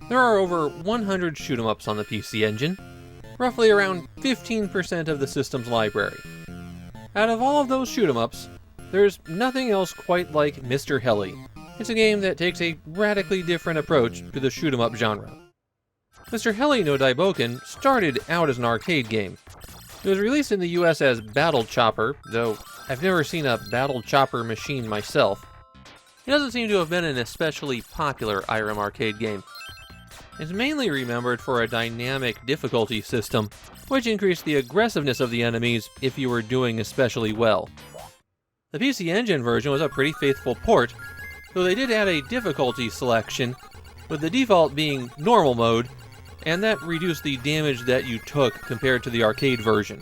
There are over 100 shoot-'em-ups on the PC Engine, roughly around 15% of the system's library. Out of all of those shoot-'em-ups, there's nothing else quite like Mr. Heli. It's a game that takes a radically different approach to the shoot-'em-up genre. Mr. Heli no Daibouken started out as an arcade game. It was released in the US as Battle Chopper, though I've never seen a Battle Chopper machine myself. It doesn't seem to have been an especially popular IRM arcade game. It's mainly remembered for a dynamic difficulty system, which increased the aggressiveness of the enemies if you were doing especially well. The PC Engine version was a pretty faithful port, though they did add a difficulty selection, with the default being normal mode, and that reduced the damage that you took compared to the arcade version.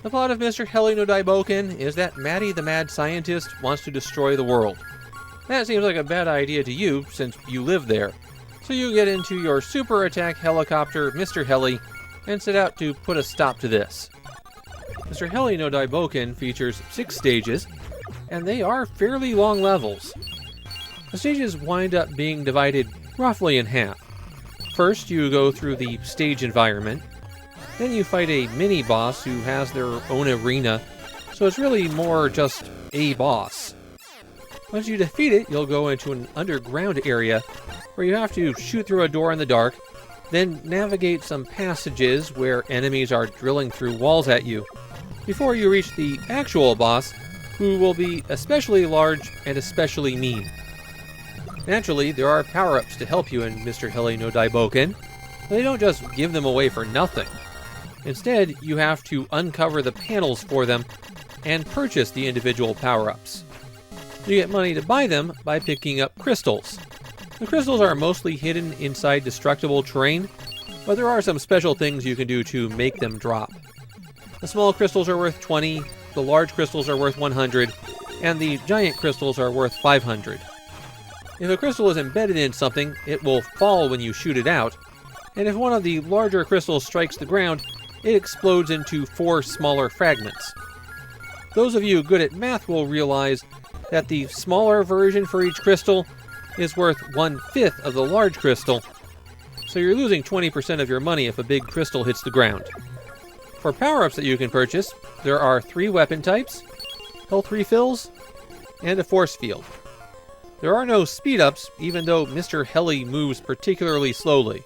The plot of Mr. Heli no Daibouken is that Maddie the Mad Scientist wants to destroy the world. That seems like a bad idea to you, since you live there. So you get into your super attack helicopter, Mr. Heli, and set out to put a stop to this. Mr. Heli no Daibouken features 6 stages, and they are fairly long levels. The stages wind up being divided roughly in half. First, you go through the stage environment. Then you fight a mini-boss who has their own arena, so it's really more just a boss. Once you defeat it, you'll go into an underground area where you have to shoot through a door in the dark, then navigate some passages where enemies are drilling through walls at you, before you reach the actual boss, who will be especially large and especially mean. Naturally, there are power-ups to help you in Mr. Heli no Daibouken, but they don't just give them away for nothing. Instead, you have to uncover the panels for them and purchase the individual power-ups. You get money to buy them by picking up crystals. The crystals are mostly hidden inside destructible terrain, but there are some special things you can do to make them drop. The small crystals are worth 20, the large crystals are worth 100, and the giant crystals are worth 500. If a crystal is embedded in something, it will fall when you shoot it out, and if one of the larger crystals strikes the ground, it explodes into 4 smaller fragments. Those of you good at math will realize that the smaller version for each crystal is worth 1/5 of the large crystal, so you're losing 20% of your money if a big crystal hits the ground. For power-ups that you can purchase, there are 3 weapon types, health refills, and a force field. There are no speed-ups, even though Mr. Heli moves particularly slowly.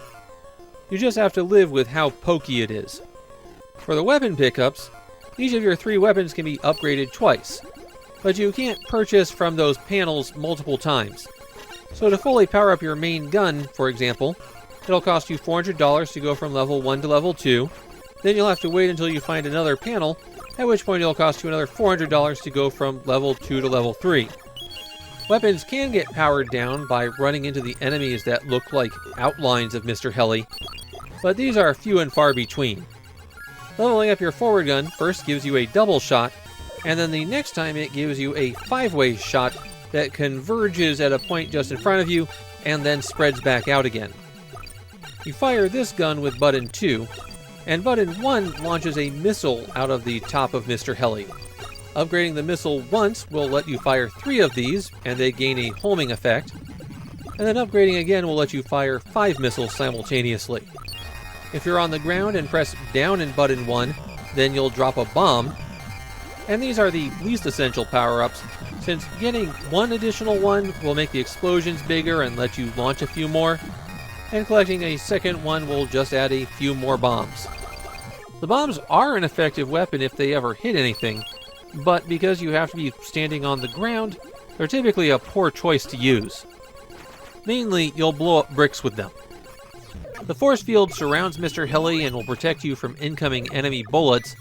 You just have to live with how pokey it is. For the weapon pickups, each of your 3 weapons can be upgraded twice, but you can't purchase from those panels multiple times. So to fully power up your main gun, for example, it'll cost you $400 to go from level 1 to level 2, then you'll have to wait until you find another panel, at which point it'll cost you another $400 to go from level 2 to level 3. Weapons can get powered down by running into the enemies that look like outlines of Mr. Heli, but these are few and far between. Leveling up your forward gun first gives you a double shot, and then the next time it gives you a 5-way shot that converges at a point just in front of you and then spreads back out again. You fire this gun with button 2, and button 1 launches a missile out of the top of Mr. Heli. Upgrading the missile once will let you fire 3 of these, and they gain a homing effect, and then upgrading again will let you fire 5 missiles simultaneously. If you're on the ground and press down in button 1, then you'll drop a bomb, and these are the least essential power-ups, since getting 1 additional one will make the explosions bigger and let you launch a few more, and collecting a second one will just add a few more bombs. The bombs are an effective weapon if they ever hit anything, but because you have to be standing on the ground, they're typically a poor choice to use. Mainly, you'll blow up bricks with them. The force field surrounds Mr. Heli and will protect you from incoming enemy bullets,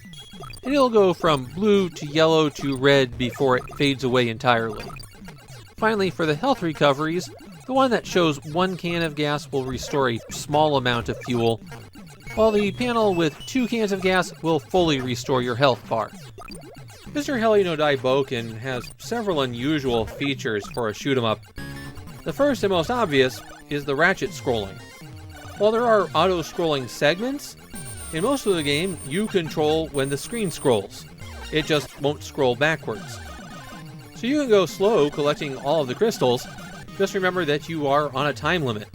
and it'll go from blue to yellow to red before it fades away entirely. Finally, for the health recoveries, the one that shows 1 can of gas will restore a small amount of fuel, while the panel with 2 cans of gas will fully restore your health bar. Mr. Heli no Daibouken has several unusual features for a shoot-'em-up. The first and most obvious is the ratchet scrolling. While there are auto-scrolling segments, in most of the game you control when the screen scrolls. It just won't scroll backwards. So you can go slow collecting all of the crystals, just remember that you are on a time limit.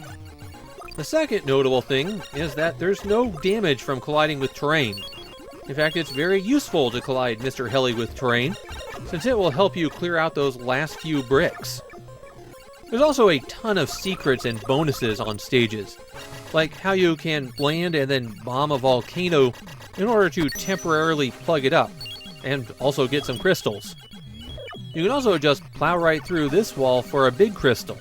The second notable thing is that there's no damage from colliding with terrain. In fact, it's very useful to collide Mr. Heli with terrain, since it will help you clear out those last few bricks. There's also a ton of secrets and bonuses on stages, like how you can land and then bomb a volcano in order to temporarily plug it up, and also get some crystals. You can also just plow right through this wall for a big crystal.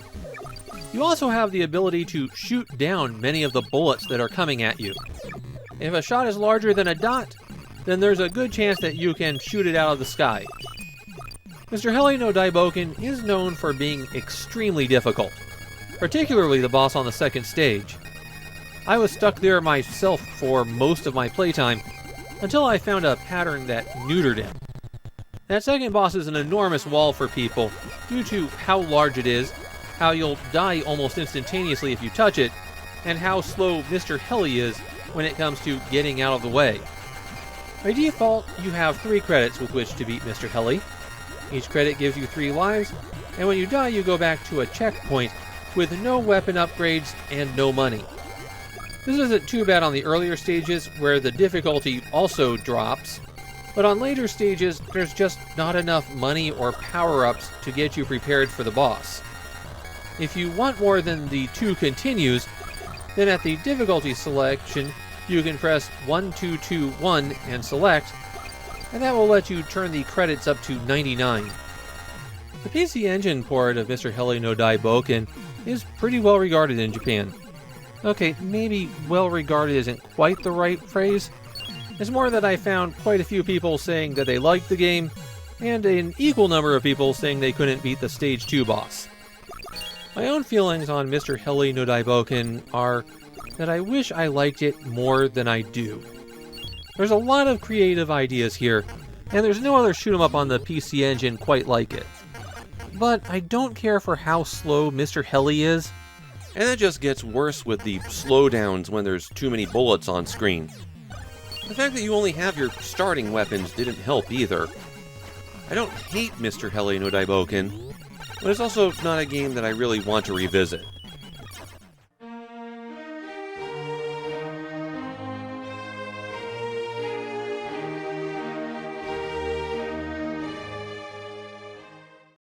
You also have the ability to shoot down many of the bullets that are coming at you. If a shot is larger than a dot, then there's a good chance that you can shoot it out of the sky. Mr. Heli no Daibouken is known for being extremely difficult, particularly the boss on the second stage. I was stuck there myself for most of my playtime, until I found a pattern that neutered him. That second boss is an enormous wall for people, due to how large it is, how you'll die almost instantaneously if you touch it, and how slow Mr. Heli is when it comes to getting out of the way. By default, you have 3 credits with which to beat Mr. Heli. Each credit gives you 3 lives, and when you die you go back to a checkpoint with no weapon upgrades and no money. This isn't too bad on the earlier stages where the difficulty also drops, but on later stages there's just not enough money or power-ups to get you prepared for the boss. If you want more than the 2 continues, then at the difficulty selection you can press 1, 2, 2, 1 and select, and that will let you turn the credits up to 99. The PC Engine port of Mr. Heli no Daibouken is pretty well regarded in Japan. Okay, maybe well regarded isn't quite the right phrase. It's more that I found quite a few people saying that they liked the game, and an equal number of people saying they couldn't beat the Stage 2 boss. My own feelings on Mr. Heli no Daibouken are that I wish I liked it more than I do. There's a lot of creative ideas here, and there's no other shoot 'em up on the PC Engine quite like it. But I don't care for how slow Mr. Heli is, and it just gets worse with the slowdowns when there's too many bullets on screen. The fact that you only have your starting weapons didn't help either. I don't hate Mr. Heli no Daibouken, but it's also not a game that I really want to revisit.